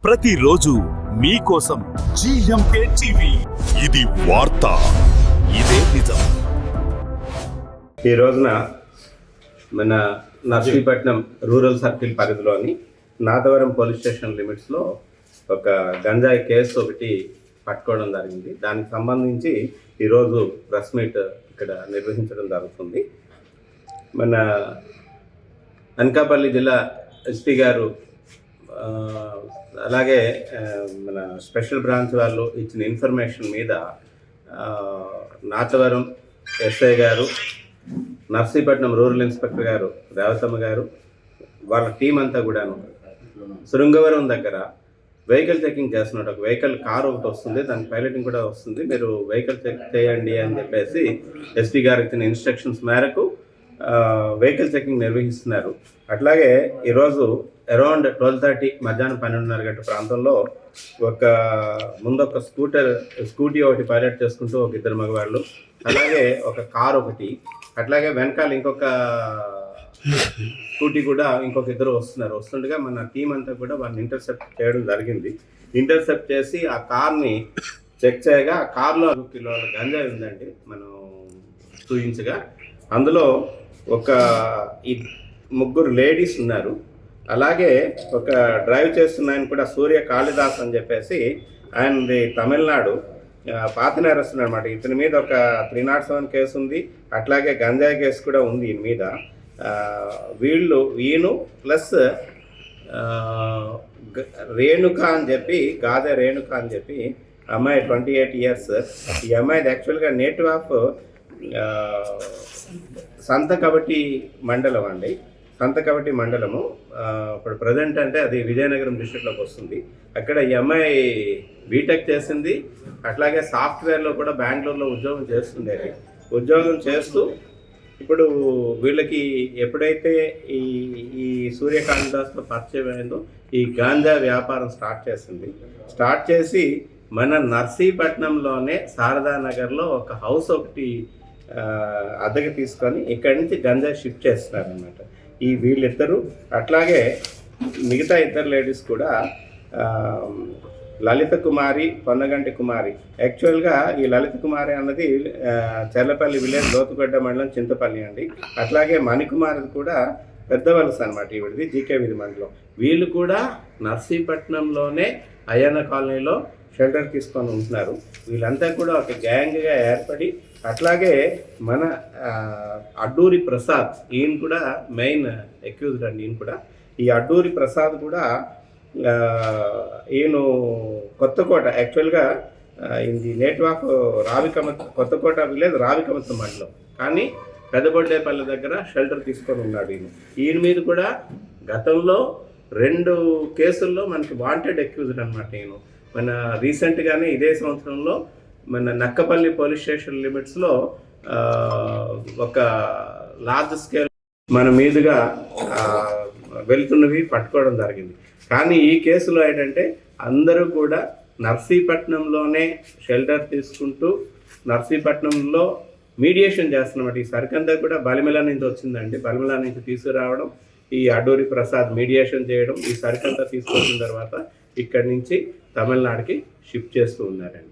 ప్రతిరోజు మీకోసం GMK TV. ఇది వార్త, ఇదే నిజం. ఈ రోజున మన నర్సీపట్నం రూరల్ సర్కిల్ పరిధిలోని నాదవరం పోలీస్ స్టేషన్ లిమిట్స్లో ఒక గంజాయి కేసు ఒకటి పట్టుకోవడం జరిగింది. దానికి సంబంధించి ఈరోజు ప్రెస్ మీట్ ఇక్కడ నిర్వహించడం జరుగుతుంది. మన అనకాపల్లి జిల్లా ఎస్పీ గారు అలాగే మన స్పెషల్ బ్రాంచ్ వాళ్ళు ఇచ్చిన ఇన్ఫర్మేషన్ మీద నాతవరం ఎస్ఐ గారు, నర్సీపట్నం రూరల్ ఇన్స్పెక్టర్ గారు రేవతమ్మ గారు, వాళ్ళ టీం అంతా కూడాను శృంగవరం దగ్గర వెహికల్ చెకింగ్ చేస్తున్నట్టు ఒక వెహికల్ కార్ ఒకటి వస్తుంది, దానికి పైలటింగ్ కూడా వస్తుంది, మీరు వెహికల్ చెక్ చేయండి అని చెప్పేసి ఎస్పీ గారు ఇచ్చిన ఇన్స్ట్రక్షన్స్ మేరకు వెహికల్ చెకింగ్ నిర్వహిస్తున్నారు. అట్లాగే ఈరోజు అరౌండ్ 12:30 మధ్యాహ్నం 12:30 గంటల ప్రాంతంలో ముందొక స్కూటీ ఒకటి పైలట్ చేసుకుంటూ ఒక ఇద్దరు మగవాళ్ళు, అలాగే ఒక కార్ ఒకటి, అట్లాగే వెనకాల ఇంకొక స్కూటీ కూడా ఇంకొక ఇద్దరు వస్తుండగా మన టీం అంతా కూడా వాళ్ళని ఇంటర్సెప్ట్ చేయడం జరిగింది. ఇంటర్సెప్ట్ చేసి ఆ కార్ని చెక్ చేయగా ఆ కార్లో 2 కిలోల గంజాయి ఉందండి మనం చూపించగా. అందులో ఒక 3 లేడీస్ ఉన్నారు. అలాగే ఒక డ్రైవ్ చేస్తున్న ఆయన కూడా సూర్య కాళిదాస్ అని చెప్పేసి, ఆయనది తమిళనాడు పాత నేరస్తుడు అనమాట. ఇతని మీద ఒక 307 కేసు ఉంది, అట్లాగే గంజాయి కేసు కూడా ఉంది ఈయన మీద. ఈయన ప్లస్ రేణుక అని చెప్పి, గాదే రేణుక అని చెప్పి అమ్మాయి 28 ఇయర్స్. ఈ అమ్మాయిది యాక్చువల్గా నేటివ్ ఆఫ్ సంతకబటి మండలం అండి. సంతకబటి మండలము ఇప్పుడు ప్రజెంట్ అంటే అది విజయనగరం డిస్ట్రిక్ట్లోకి వస్తుంది. అక్కడ ఈ అమ్మాయి బీటెక్ చేసింది, అట్లాగే సాఫ్ట్వేర్లో కూడా బెంగళూరులో ఉద్యోగం చేస్తుండేది. ఉద్యోగం చేస్తూ ఇప్పుడు వీళ్ళకి ఎప్పుడైతే ఈ సూర్యకాంతిదాస్తో పరిచయం అయిందో ఈ గాంజా వ్యాపారం స్టార్ట్ చేసి మన నర్సీపట్నంలోనే శారదానగర్లో ఒక హౌస్ ఒకటి అద్దెకి తీసుకొని ఇక్కడి నుంచి గంజా షిఫ్ట్ చేస్తున్నారనమాట వీళ్ళిద్దరూ. అట్లాగే మిగతా ఇద్దరు లేడీస్ కూడా లలిత కుమారి, పొన్నగంటి కుమారి. యాక్చువల్గా ఈ లలిత కుమారి అన్నది చెర్లపల్లి విలేజ్, లోతుగడ్డ మండలం, చింతపల్లి అండి. అట్లాగే మణికుమారి కూడా పెద్ద వలస అనమాట, ఈవిడిది జీకే వీధి మండలం. వీళ్ళు కూడా నర్సీపట్నంలోనే అయ్యన్న కాలనీలో షెల్టర్ తీసుకొని ఉంటున్నారు. వీళ్ళంతా కూడా ఒక గ్యాంగ్గా ఏర్పడి, అట్లాగే మన అడ్డూరి ప్రసాద్, ఈయన కూడా మెయిన్ అక్యూజ్డ్ అండి. ఈయన కూడా ఈ అడ్డూరి ప్రసాద్ కూడా ఈయన కొత్తకోట, యాక్చువల్గా ఇది native of Kothakota village, Ravikamatham మండలం, కానీ పెద్దబొడ్డేపల్లి దగ్గర షెల్టర్ తీసుకొని ఉన్నాడు ఈయన మీద కూడా గతంలో 2 కేసుల్లో మనకి వాంటెడ్ అక్యూజ్డ్ అనమాట. మన రీసెంట్గానే ఇదే సంవత్సరంలో మన నక్కపల్లి పోలీస్ స్టేషన్ లిమిట్స్లో ఒక లార్జ్ స్కేల్ మన మీదుగా వెళ్తున్నవి పట్టుకోవడం జరిగింది. కానీ ఈ కేసులో ఏంటంటే అందరూ కూడా నర్సీపట్నంలోనే షెల్టర్ తీసుకుంటూ నర్సీపట్నంలో మీడియేషన్ చేస్తున్నమాట. ఈ సరికంతా కూడా బలిమిల నుంచి వచ్చిందండి. బలిమిల నుంచి తీసుకురావడం, ఈ అడూరి ప్రసాద్ మీడియేషన్ చేయడం, ఈ సరికంతా తీసుకొచ్చిన తర్వాత ఇక్కడి నుంచి తమిళనాడుకి షిఫ్ట్ చేస్తూ ఉన్నారండి.